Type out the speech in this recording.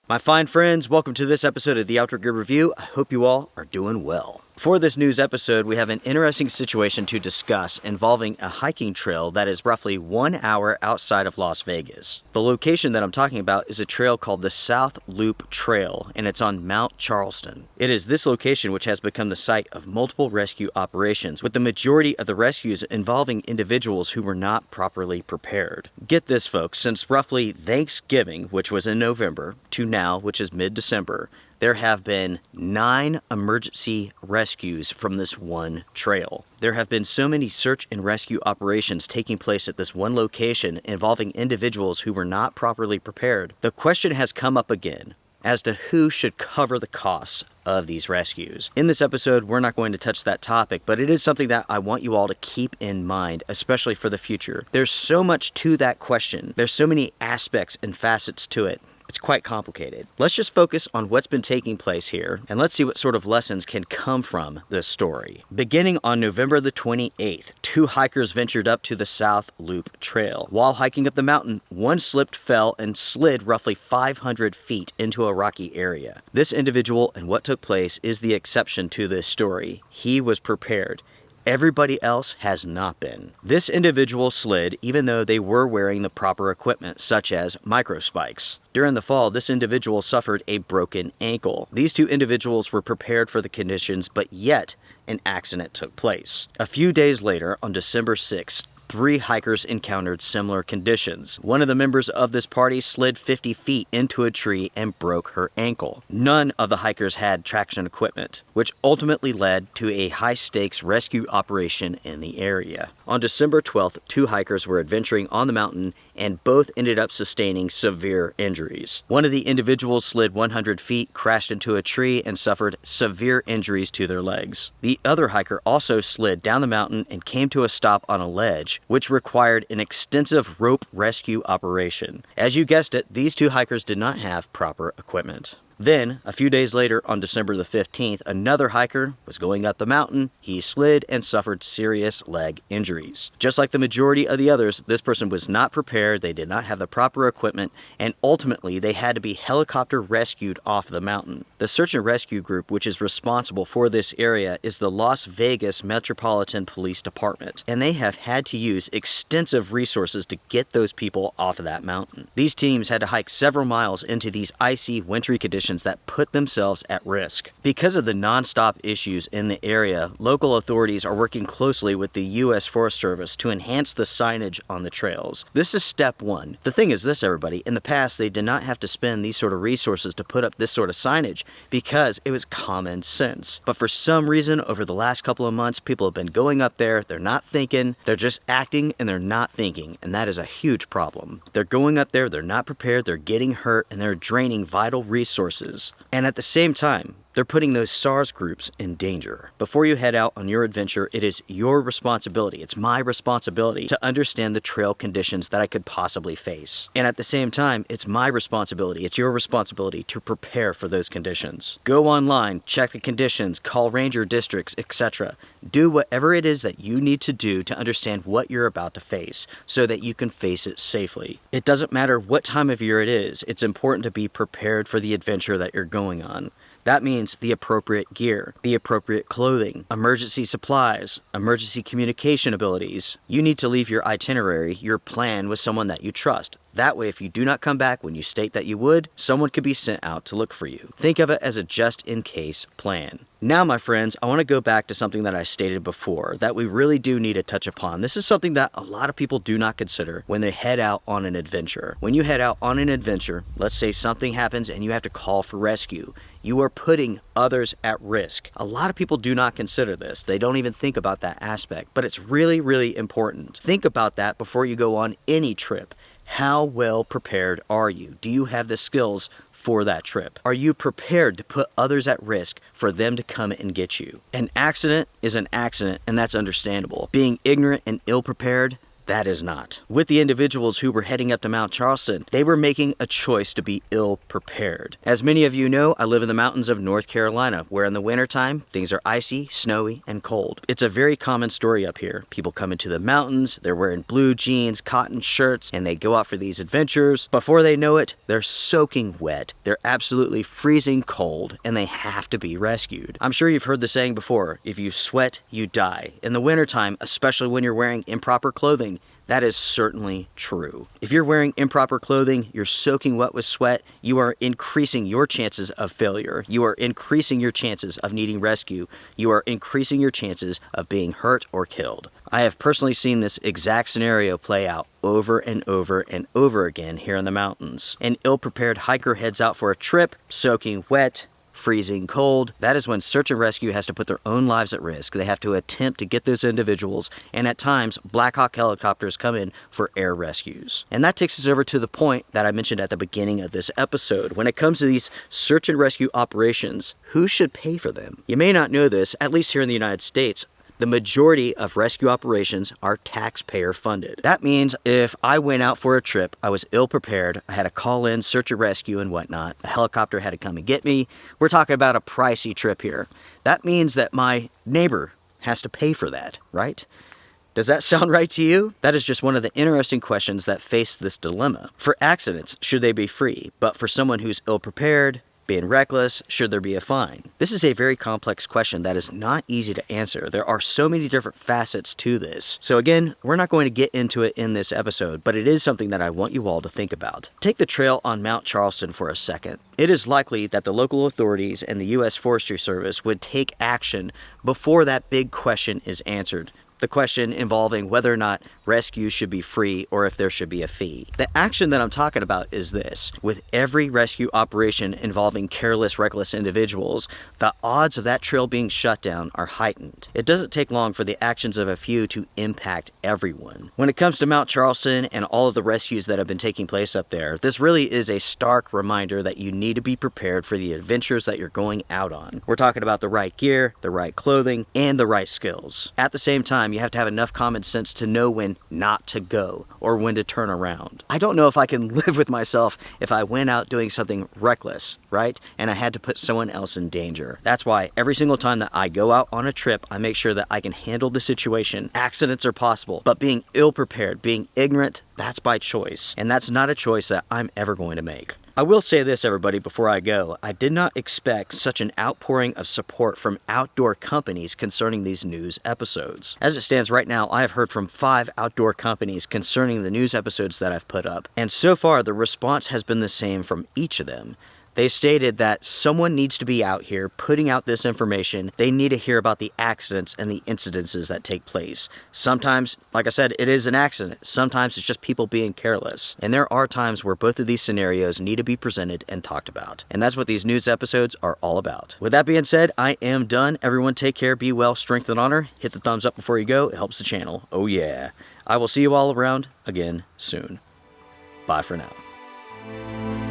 My fine friends, welcome to this episode of the TOGR Review. I hope you all are doing well. For this news episode, we have an interesting situation to discuss involving a hiking trail that is roughly 1 hour outside of Las Vegas. The location that I'm talking about is a trail called the South Loop Trail, and it's on Mount Charleston. It is this location which has become the site of multiple rescue operations, with the majority of the rescues involving individuals who were not properly prepared. Get this, folks, since roughly Thanksgiving, which was in November, to now, which is mid-December, there have been 9 emergency rescues from this one trail. There have been so many search and rescue operations taking place at this one location involving individuals who were not properly prepared. The question has come up again as to who should cover the costs of these rescues. In this episode, we're not going to touch that topic, but it is something that I want you all to keep in mind, especially for the future. There's so much to that question. There's so many aspects and facets to it. It's quite complicated. Let's just focus on what's been taking place here, and let's see what sort of lessons can come from this story. Beginning on November the 28th, 2 hikers ventured up to the South Loop Trail. While hiking up the mountain, one slipped, fell, and slid roughly 500 feet into a rocky area. This individual and what took place is the exception to this story. He was prepared. Everybody else has not been. This individual slid even though they were wearing the proper equipment, such as micro spikes. During the fall, this individual suffered a broken ankle. These 2 individuals were prepared for the conditions, but yet an accident took place. A few days later, on December 6th, 3 hikers encountered similar conditions. One of the members of this party slid 50 feet into a tree and broke her ankle. None of the hikers had traction equipment, which ultimately led to a high-stakes rescue operation in the area. On December 12th, 2 hikers were adventuring on the mountain and both ended up sustaining severe injuries. One of the individuals slid 100 feet, crashed into a tree, and suffered severe injuries to their legs. The other hiker also slid down the mountain and came to a stop on a ledge, which required an extensive rope rescue operation. As you guessed it, these 2 hikers did not have proper equipment. Then, a few days later, on December the 15th, another hiker was going up the mountain. He slid and suffered serious leg injuries. Just like the majority of the others, this person was not prepared, they did not have the proper equipment, and ultimately they had to be helicopter rescued off the mountain. The search and rescue group, which is responsible for this area, is the Las Vegas Metropolitan Police Department, and they have had to use extensive resources to get those people off of that mountain. These teams had to hike several miles into these icy, wintry conditions that put themselves at risk. Because of the non-stop issues in the area, local authorities are working closely with the U.S. Forest Service to enhance the signage on the trails. This is step 1. The thing is this, everybody, in the past they did not have to spend these sort of resources to put up this sort of signage because it was common sense. But for some reason, over the last couple of months, people have been going up there, they're not thinking, they're just acting and they're not thinking, and that is a huge problem. They're going up there, they're not prepared, they're getting hurt, and they're draining vital resources. And at the same time, they're putting those SARS groups in danger. Before you head out on your adventure, it is your responsibility, it's my responsibility to understand the trail conditions that I could possibly face. And at the same time, it's my responsibility, it's your responsibility to prepare for those conditions. Go online, check the conditions, call ranger districts, etc. Do whatever it is that you need to do to understand what you're about to face so that you can face it safely. It doesn't matter what time of year it is, it's important to be prepared for the adventure that you're going on. That means the appropriate gear, the appropriate clothing, emergency supplies, emergency communication abilities. You need to leave your itinerary, your plan, with someone that you trust. That way, if you do not come back when you state that you would, someone could be sent out to look for you. Think of it as a just-in-case plan. Now, my friends, I want to go back to something that I stated before that we really do need to touch upon. This is something that a lot of people do not consider when they head out on an adventure. When you head out on an adventure, let's say something happens and you have to call for rescue. You are putting others at risk. A lot of people do not consider this. They don't even think about that aspect, but it's really, really important. Think about that before you go on any trip. How well prepared are you? Do you have the skills for that trip? Are you prepared to put others at risk for them to come and get you? An accident is an accident, and that's understandable. Being ignorant and ill-prepared, That is not. With the individuals who were heading up to Mount Charleston, they were making a choice to be ill prepared. As many of you know, I live in the mountains of North Carolina, where in the wintertime, things are icy, snowy, and cold. It's a very common story up here. People come into the mountains, they're wearing blue jeans, cotton shirts, and they go out for these adventures. Before they know it, they're soaking wet, they're absolutely freezing cold, and they have to be rescued. I'm sure you've heard the saying before, if you sweat, you die. In the wintertime, especially when you're wearing improper clothing, that is certainly true. If you're wearing improper clothing, you're soaking wet with sweat, you are increasing your chances of failure. You are increasing your chances of needing rescue. You are increasing your chances of being hurt or killed. I have personally seen this exact scenario play out over and over and over again here in the mountains. An ill-prepared hiker heads out for a trip, soaking wet, freezing cold. That is when search and rescue has to put their own lives at risk. They have to attempt to get those individuals, and at times, Black Hawk helicopters come in for air rescues. And that takes us over to the point that I mentioned at the beginning of this episode. When it comes to these search and rescue operations, who should pay for them? You may not know this, at least here in the United States, the majority of rescue operations are taxpayer funded. That means if I went out for a trip, I was ill prepared, I had to call in search and rescue and whatnot, a helicopter had to come and get me. We're talking about a pricey trip here. That means that my neighbor has to pay for that, right? Does that sound right to you? That is just one of the interesting questions that face this dilemma. For accidents, should they be free? But for someone who's ill prepared, being reckless, should there be a fine? This is a very complex question that is not easy to answer. There are so many different facets to this. So again, we're not going to get into it in this episode, but it is something that I want you all to think about. Take the trail on Mount Charleston for a second. It is likely that the local authorities and the U.S. Forestry Service would take action before that big question is answered. The question involving whether or not rescue should be free or if there should be a fee. The action that I'm talking about is this. With every rescue operation involving careless, reckless individuals, the odds of that trail being shut down are heightened. It doesn't take long for the actions of a few to impact everyone. When it comes to Mount Charleston and all of the rescues that have been taking place up there, this really is a stark reminder that you need to be prepared for the adventures that you're going out on. We're talking about the right gear, the right clothing, and the right skills. At the same time, you have to have enough common sense to know when not to go or when to turn around. I don't know if I can live with myself if I went out doing something reckless, right? And I had to put someone else in danger. That's why every single time that I go out on a trip, I make sure that I can handle the situation. Accidents are possible, but being ill prepared, being ignorant, that's by choice. And that's not a choice that I'm ever going to make. I will say this, everybody, before I go. I did not expect such an outpouring of support from outdoor companies concerning these news episodes. As it stands right now, I have heard from 5 outdoor companies concerning the news episodes that I've put up. And so far, the response has been the same from each of them. They stated that someone needs to be out here putting out this information. They need to hear about the accidents and the incidences that take place. Sometimes, like I said, it is an accident. Sometimes it's just people being careless. And there are times where both of these scenarios need to be presented and talked about. And that's what these news episodes are all about. With that being said, I am done. Everyone take care, be well, strength and honor. Hit the thumbs up before you go. It helps the channel. Oh yeah. I will see you all around again soon. Bye for now.